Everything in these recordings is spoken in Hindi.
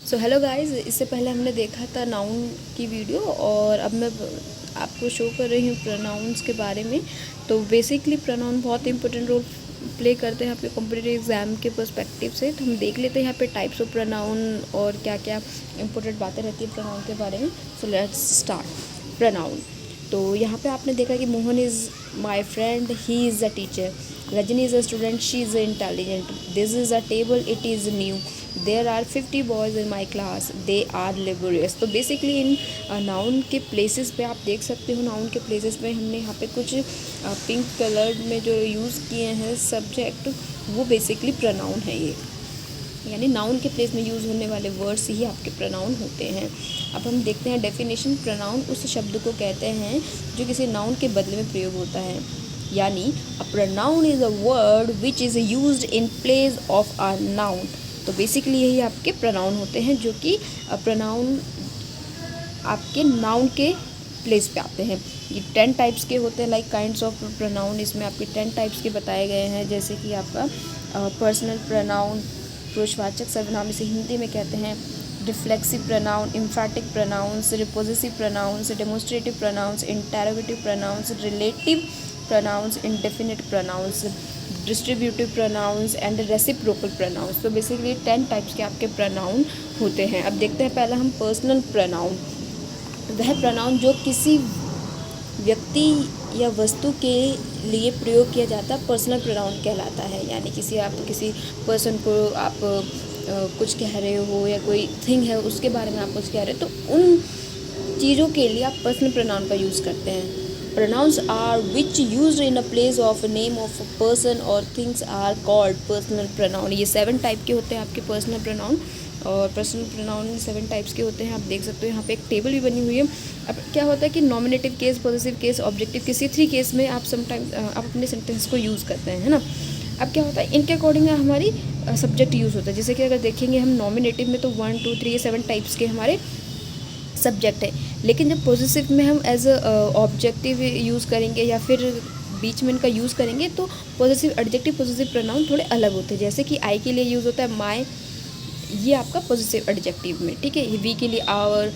सो हेलो गाइस, इससे पहले हमने देखा था नाउन की वीडियो और अब मैं आपको शो कर रही हूँ प्रोनाउंस के बारे में। तो बेसिकली प्रोनाउन बहुत इंपॉर्टेंट रोल प्ले करते हैं आपके कॉम्पिटिटिव एग्ज़ाम के पर्सपेक्टिव से। तो हम देख लेते हैं यहाँ पे टाइप्स ऑफ प्रोनाउन और क्या क्या इंपॉर्टेंट बातें रहती है प्रोनाउन के बारे में। So let's start pronoun. तो यहाँ पे आपने देखा कि Mohan is my friend, he is a teacher, Rajni is a student, she is intelligent, this is a table, it is new, there are 50 boys in my class, they are laborious. तो बेसिकली इन नाउन के प्लेसेस पे आप देख सकते हो, नाउन के प्लेसेस पे हमने यहाँ पे कुछ पिंक कलर में जो यूज़ किए हैं सब्जेक्ट, वो बेसिकली प्रोनाउन है ये, यानी नाउन के प्लेस में यूज़ होने वाले वर्ड्स ही आपके प्रोनाउन होते हैं। अब हम देखते हैं डेफिनेशन। प्रोनाउन उस शब्द को कहते हैं जो किसी नाउन के बदले में प्रयोग होता है, यानी a pronoun is a word which is used in place of a noun. तो बेसिकली यही आपके प्रोनाउन होते हैं जो कि प्रोनाउन आपके नाउन के प्लेस पे आते हैं। ये 10 टाइप्स के होते हैं, लाइक काइंड्स ऑफ प्रोनाउन। इसमें आपके 10 टाइप्स के बताए गए हैं, जैसे कि आपका पर्सनल प्रोनाउन, पुरुषवाचक सर्वनाम इसे हिंदी में कहते हैं, reflexive pronoun, emphatic pronouns, possessive pronouns, demonstrative pronouns, interrogative pronouns, relative pronouns, indefinite pronouns, distributive pronouns and reciprocal pronouns. तो बेसिकली 10 टाइप्स के आपके प्रोनाउन होते हैं। अब देखते हैं पहला हम पर्सनल प्रोनाउन। वह प्रोनाउन जो किसी व्यक्ति या वस्तु के लिए प्रयोग किया जाता पर्सनल प्रोनाउन कहलाता है। यानी किसी पर्सन को आप कुछ कह रहे हो या कोई थिंग है उसके बारे में आप कुछ कह रहे हो, तो उन चीज़ों के लिए आप पर्सनल प्रोनाउन का यूज़ करते हैं। Pronouns are which used in a place of name of a person और things are called personal pronoun. ये 7 टाइप के होते हैं आपके पर्सनल प्रोनाउन, और पर्सनल प्रोनाउन 7 टाइप्स के होते हैं। आप देख सकते हो यहाँ पे एक टेबल भी बनी हुई है। अब क्या होता है कि nominative case, positive case, objective, किसी 3 केस में आप समटाइम्स आप अपने सेंटेंस को यूज़ करते हैं, है ना। अब क्या होता है, इनके अकॉर्डिंग हमारी सब्जेक्ट यूज़ होता है। जैसे कि अगर देखेंगे हम नॉमिनेटिव में तो 1 2 3 7 टाइप्स के हमारे सब्जेक्ट है, लेकिन जब पॉजिटिव में हम एज ऑब्जेक्टिव यूज़ करेंगे या फिर बीच में इनका यूज़ करेंगे तो पॉजिटिव एडजेक्टिव पॉजिटिव प्रोनाउन थोड़े अलग होते हैं। जैसे कि आई के लिए यूज़ होता है माई, ये आपका पॉजिटिव एडजेक्टिव में, ठीक है। वी के लिए आवर,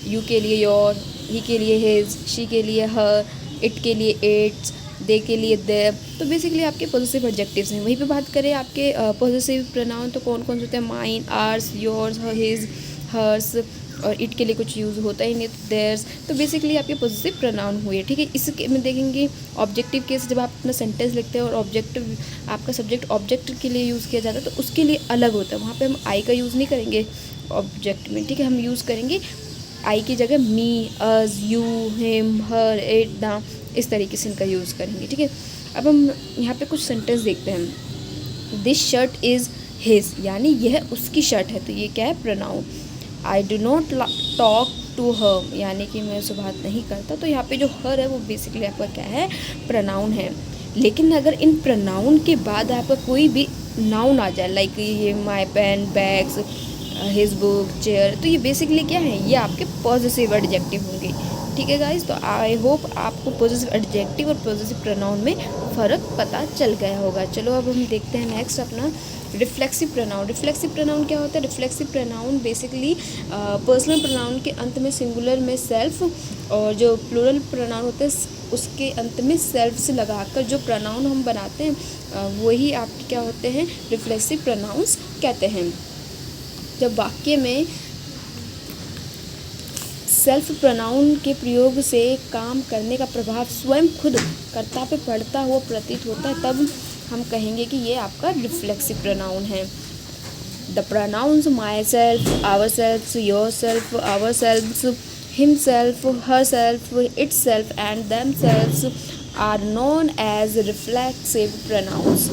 यू के लिए योर, ही के लिए हिज, शी के लिए हर, इट के लिए इट्स, दे के लिए देव। तो बेसिकली आपके पॉजिटिव एडजेक्टिव्स हैं। वहीं पे बात करें आपके पॉजिटिव प्रोनाउन तो कौन कौन से होते हैं, mine, ours, yours, his, hers, और इट के लिए कुछ यूज़ होता ही नहीं, तो देयर्स। तो बेसिकली आपके पॉजिटिव प्रोनाउन हुए, ठीक है। इसके में देखेंगे ऑब्जेक्टिव केस, जब आप अपना सेंटेंस लिखते हैं और ऑब्जेक्टिव आपका सब्जेक्ट ऑब्जेक्ट के लिए यूज़ किया जाता है तो उसके लिए अलग होता है। वहाँ पे हम आई का यूज़ नहीं करेंगे ऑब्जेक्ट में, ठीक है। हम यूज़ करेंगे आई की जगह me, us, you, him, her, it, the, इस तरीके से इनका यूज़ करेंगे, ठीक है। अब हम यहाँ पे कुछ सेंटेंस देखते हैं। दिस शर्ट इज़ हिज, यानी यह उसकी शर्ट है, तो ये क्या है, pronoun. I do not talk to her, यानी कि मैं उससे बात नहीं करता, तो यहाँ पे जो हर है वो बेसिकली आपका क्या है, प्रोनाउन है। लेकिन अगर इन प्रोनाउन के बाद आपका कोई भी नाउन आ जाए, लाइक ये my pen, bags, his book, chair, तो ये बेसिकली क्या है, ये आपके पॉजिटिव एडजेक्टिव होंगे, ठीक है गाइस। तो आई होप आपको पॉजिटिव एडजेक्टिव और पॉजिटिव प्रोनाउन में फ़र्क पता चल गया होगा। चलो अब हम देखते हैं नेक्स्ट अपना रिफ्लेक्सिव प्रोनाउन। रिफ्लेक्सिव प्रोनाउन क्या होता है, reflexive pronoun basically personal pronoun के अंत में सिंगुलर में सेल्फ, और जो प्लूरल प्रोनाउन होते हैं उसके अंत में सेल्फ से लगाकर जो प्रोनाउन हम बनाते हैं वही आपके क्या होते हैं, रिफ्लेक्सिव प्रोनाउंस कहते हैं। जब वाक्य में सेल्फ प्रोनाउन के प्रयोग से काम करने का प्रभाव स्वयं खुद कर्ता पे पड़ता हुआ प्रतीत होता है, तब हम कहेंगे कि ये आपका रिफ्लेक्सिव प्रोनाउन है। The pronouns myself, ourself, yourself, ourselves, himself, herself, itself and themselves are known as reflexive pronouns.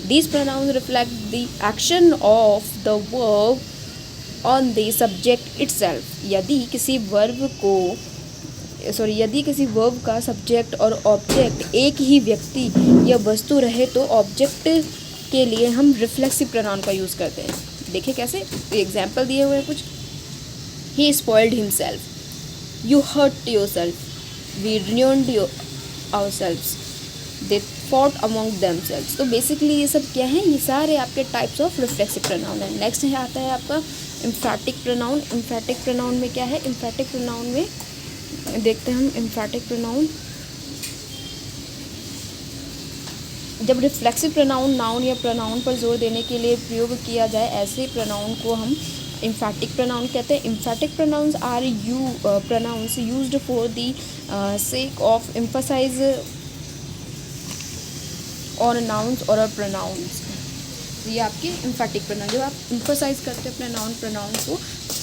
These pronouns reflect the action of the verb on the subject itself. यदि किसी वर्ब का सब्जेक्ट और ऑब्जेक्ट एक ही व्यक्ति या वस्तु रहे तो ऑब्जेक्ट के लिए हम रिफ्लेक्सिव प्रोनाउन का यूज़ करते हैं। देखिए कैसे, एग्जाम्पल दिए हुए हैं कुछ। He spoiled himself, you hurt yourself, we ruined ourselves, they fought among themselves। तो बेसिकली ये सब क्या है, ये सारे आपके टाइप्स ऑफ रिफ्लेक्सिव प्रोनाउन है। नेक्स्ट है आता है आपका एम्फैटिक प्रोनाउन में क्या है? एम्फैटिक प्रोनाउन में देखते हैं हम एम्फैटिक प्रोनाउन। जब रिफ्लेक्सिव प्रोनाउन नाउन या प्रोनाउन पर जोर देने के लिए प्रयोग किया जाए, ऐसे प्रोनाउन को हम एम्फैटिक प्रोनाउन कहते हैं। Emphatic pronouns are pronouns used for the sake of emphasise और नाउन्स और प्रोनाउंस। ये आपके एम्फैटिक प्रोनाउन, जब आप एम्फसाइज करते हैं अपने नाउन प्रोनाउन को,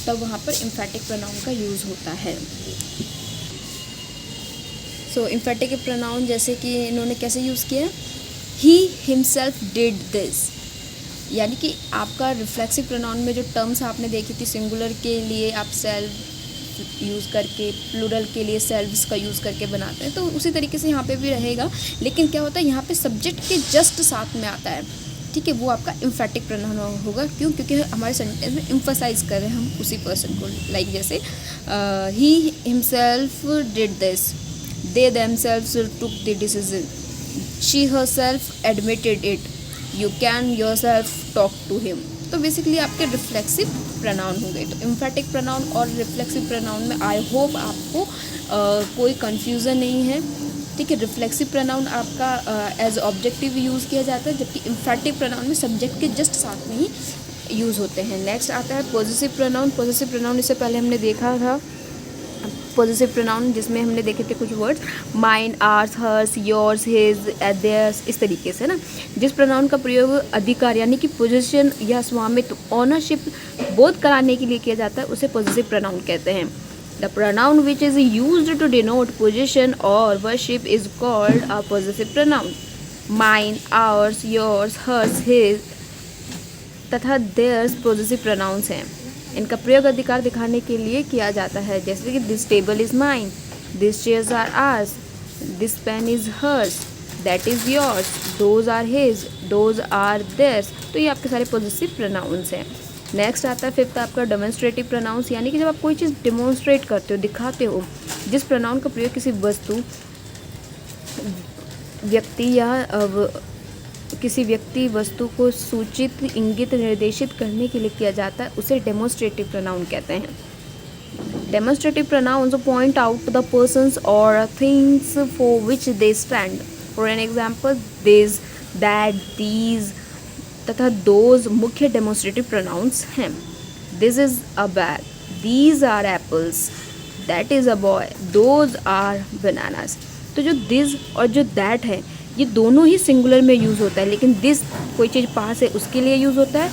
तब वहाँ पर एम्फैटिक प्रोनाउन का यूज़ होता है। सो एम्फैटिक प्रोनाउन जैसे कि इन्होंने कैसे यूज़ किया? ही हिमसेल्फ डिड दिस, यानी कि आपका रिफ्लेक्सिव प्रोनाउन में जो टर्म्स आपने देखी थी, सिंगुलर के लिए आप सेल्फ यूज़ करके, प्लूरल के लिए सेल्व्स का यूज़ करके बनाते हैं, तो उसी तरीके से यहाँ पे भी रहेगा। लेकिन क्या होता है, यहाँ पे सब्जेक्ट के जस्ट साथ में आता है, ठीक है, वो आपका एम्फैटिक प्रोनाउन होगा। क्यों? क्योंकि हमारे सेंटेंस में एम्फसाइज कर रहे हैं हम उसी पर्सन को। लाइक जैसे he himself did this, they themselves took the decision, she herself admitted it, you can yourself talk to him। तो बेसिकली आपके रिफ्लेक्सिव प्रोनाउन हो गए। तो एम्फैटिक प्रोनाउन और रिफ्लेक्सिव प्रोनाउन में आई होप आपको कोई कन्फ्यूज़न नहीं है, ठीक है। रिफ्लेक्सिव प्रोनाउन आपका एज ऑब्जेक्टिव यूज़ किया जाता है, जबकि एम्फैटिक प्रोनाउन में सब्जेक्ट के जस्ट साथ में ही यूज़ होते हैं। नेक्स्ट आता है पॉजेसिव प्रोनाउन। पॉजेसिव प्रोनाउन इससे पहले हमने देखा था पॉजेसिव प्रोनाउन, जिसमें हमने देखे थे कुछ words, mine, ours, hers, yours, his, theirs, इस तरीके से ना। जिस प्रोनाउन का प्रयोग अधिकार यानी कि पोजीशन या स्वामित्व, ऑनरशिप बोध कराने के लिए किया जाता है, उसे पॉजेसिव प्रोनाउन कहते हैं। The pronoun which is used to denote position और worship is called a possessive pronoun. Mine, ours, yours, hers, his तथा देयर्स पॉजेसिव प्रोनाउंस हैं। इनका प्रयोग अधिकार दिखाने के लिए किया जाता है, जैसे कि this table is mine, this chairs are ours, this pen is hers, that is yours, those are his, those are theirs. तो ये आपके सारे पॉजेसिव प्रोनाउंस हैं। नेक्स्ट आता है फिफ्थ आपका डेमोन्स्ट्रेटिव प्रोनाउंस, यानी कि जब आप कोई चीज़ डेमोन्स्ट्रेट करते हो, दिखाते हो, जिस प्रोनाउन का प्रयोग किसी वस्तु, व्यक्ति या किसी व्यक्ति वस्तु को सूचित, इंगित, निर्देशित करने के लिए किया जाता है, उसे डेमोन्स्ट्रेटिव प्रोनाउन कहते हैं। Demonstrative pronouns point out the persons और things for which they stand. For an example, this, that, these तथा दोज मुख्य डेमोन्स्ट्रेटिव प्रोनाउंस हैं। This is a bag, these are apples, that is a boy, those are bananas. तो जो दिस और जो दैट है, ये दोनों ही सिंगुलर में यूज़ होता है, लेकिन दिस कोई चीज़ पास है उसके लिए यूज़ होता है,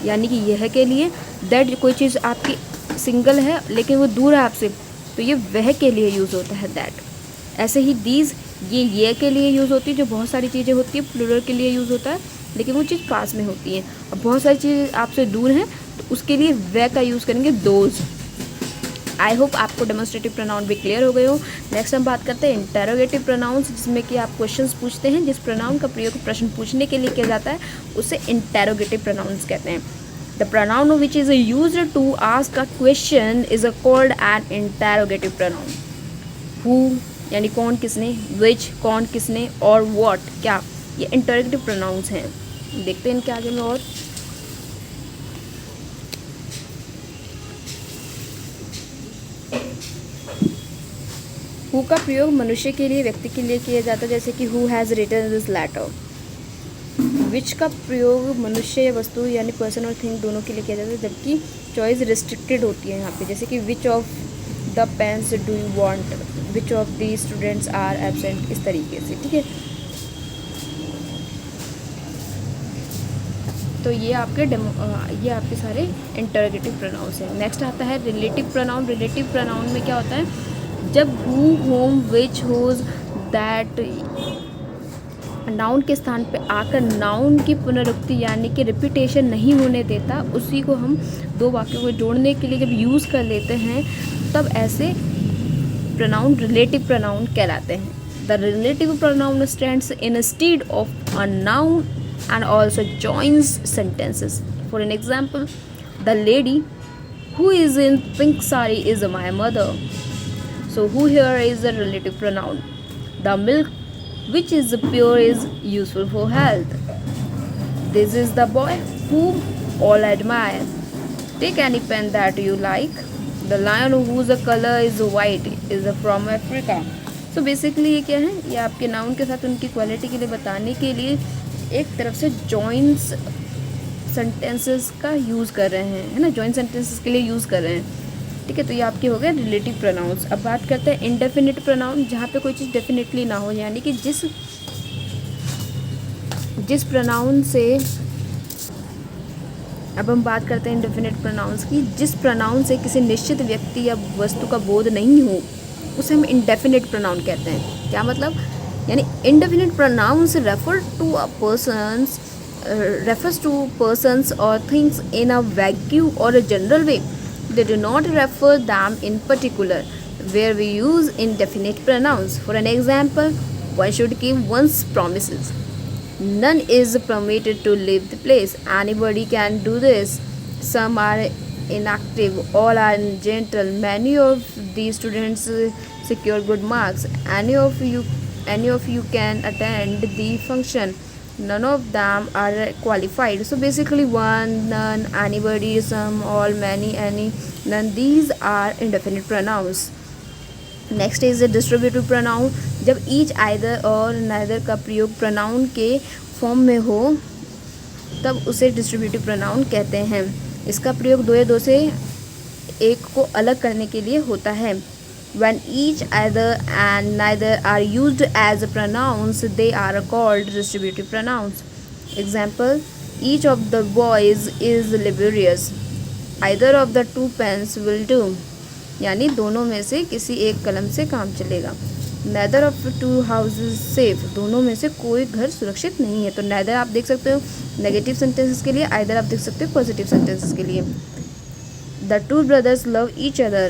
यानी कि यह के लिए। दैट कोई चीज़ आपकी सिंगल है लेकिन वो दूर है आपसे, तो ये वह के लिए यूज़ होता है, दैट। ऐसे ही दीज, ये के लिए यूज़ होती है, जो बहुत सारी चीज़ें होती है, प्लूरल के लिए यूज़ होता है, लेकिन वो चीज़ पास में होती है। अब बहुत सारी चीज़ें आपसे दूर हैं, तो उसके लिए वह का यूज़ करेंगे, दोज। आई होप आपको डेमोन्स्ट्रेटिव प्रोनाउन भी क्लियर हो गए हो। नेक्स्ट हम बात करते हैं इंटेरोगेटिव प्रोनाउंस, जिसमें कि आप क्वेश्चंस पूछते हैं। जिस प्रोनाउन का प्रयोग प्रश्न पूछने के लिए किया जाता है, उसे इंटेरोगेटिव प्रोनाउंस कहते हैं। The pronoun which is used to ask a question is called an interrogative pronoun. Who यानी कौन किसने, विच कौन किसने, और व्हाट क्या, ये इंटेरोगेटिव प्रोनाउंस हैं। देखते हैं इनके आगे में और। हु का प्रयोग मनुष्य के लिए, व्यक्ति के लिए किया जाता है, जैसे कि who has written this letter. Which का प्रयोग मनुष्य या वस्तु यानी पर्सन और थिंग दोनों के लिए किया जाता है, जबकि चॉइस रिस्ट्रिक्टेड होती है यहाँ पे, जैसे कि which of the pens do you want, which of the students are absent, इस तरीके से, ठीक है। तो ये आपके सारे इंटरोगेटिव प्रोनाउंस हैं। नेक्स्ट आता है रिलेटिव प्रोनाउन। रिलेटिव प्रोनाउन में क्या होता है, जब who, whom, which, whose, that noun के स्थान पे आकर नाउन की पुनरुक्ति यानी कि रिपीटेशन नहीं होने देता, उसी को हम दो वाक्यों को जोड़ने के लिए जब यूज़ कर लेते हैं, तब ऐसे प्रोनाउन रिलेटिव प्रोनाउन कहलाते हैं। The relative pronoun stands instead of a noun and also joins sentences. For an example, the lady who is in pink sari is my mother. So who here is a relative pronoun. The milk which is pure is useful for health. This is the boy whom all admire. Take any pen that you like, the lion whose color is white is from Africa। So basically ये क्या है, ये आपके नाउन के साथ उनकी क्वालिटी के लिए बताने के लिए एक तरफ से जॉइंट्स सेंटेंसेस का यूज़ कर रहे हैं, है ना, जॉइंट सेंटेंसेस के लिए यूज़ कर रहे हैं। ठीक है, तो ये आपके हो गए रिलेटिव प्रोनाउंस। अब बात करते हैं इंडेफिनिट प्रोनाउन, जहाँ पे कोई चीज़ डेफिनेटली ना हो, यानी कि जिस प्रोनाउन से, अब हम बात करते हैं इंडेफिनिट प्रोनाउंस की, जिस प्रोनाउन से किसी निश्चित व्यक्ति या वस्तु का बोध नहीं हो उसे हम इंडेफिनिट प्रोनाउन कहते हैं। क्या मतलब, यानी indefinite pronouns refers to persons or things in a vague or a general way. They do not refer them in particular, where we use indefinite pronouns. For an example, one should keep one's promises. None is permitted to leave the place. Anybody can do this. Some are inactive, all are gentle. Many of these students secure good marks. Any of you can attend the function. None of them are qualified. So basically one, none, anybody, some, all, many, any, none, these are indefinite pronouns. Next is distributive pronoun, जब ईच, आइदर और नाइदर का प्रयोग प्रोनाउन के फॉर्म में हो तब उसे डिस्ट्रीब्यूटिव प्रोनाउन कहते हैं। इसका प्रयोग दो या दो से एक को अलग करने के लिए होता है। When each, either and neither are used as pronouns, they are called distributive pronouns. Example, each of the boys is laborious. Either of the two pens will do. यानी दोनों में से किसी एक कलम से काम चलेगा। Neither of the two houses safe. दोनों में से कोई घर सुरक्षित नहीं है। तो neither आप देख सकते हो नेगेटिव सेंटेंसेस के लिए, either आप देख सकते हो पॉजिटिव सेंटेंसेस के लिए। The two brothers love each other.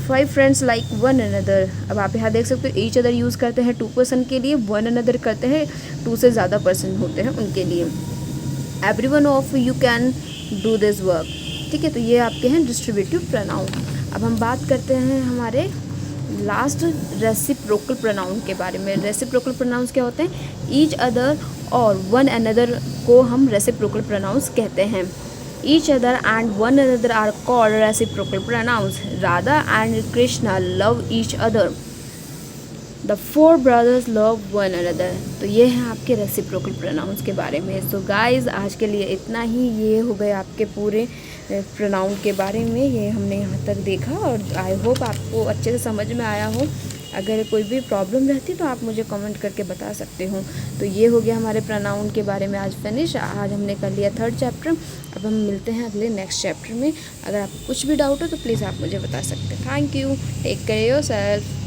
5 friends like one another. अब आप यहाँ देख सकते हो each other यूज़ करते हैं 2 पर्सन के लिए, one another करते हैं 2 से ज़्यादा पर्सन होते हैं उनके लिए। Everyone of you can do this work. ठीक है, तो ये आपके हैं डिस्ट्रीब्यूटिव प्रोनाउन। अब हम बात करते हैं हमारे लास्ट रेसिप्रोकल प्रोनाउन के बारे में। रेसिप्रोकल प्रोनाउंस क्या होते हैं, ईच अदर और वन अनदर को हम रेसिप्रोकल प्रोनाउंस कहते हैं। Each other and one another are called reciprocal pronouns. Radha and Krishna love each other. The 4 brothers love one another. तो ये हैं आपके रेसिप्रोकल प्रोनाउंस के बारे में। सो गाइज आज के लिए इतना ही, ये हो गए आपके पूरे प्रोनाउन के बारे में। ये हमने यहाँ तक देखा और आई होप आपको अच्छे से समझ में आया हो। अगर कोई भी प्रॉब्लम रहती तो आप मुझे कमेंट करके बता सकते हो। तो ये हो गया हमारे प्रोनाउन के बारे में आज फिनिश। आज हमने कर लिया 3rd चैप्टर। अब हम मिलते हैं अगले नेक्स्ट चैप्टर में। अगर आपको कुछ भी डाउट हो तो प्लीज़ आप मुझे बता सकते हैं। Thank you, take care yourself.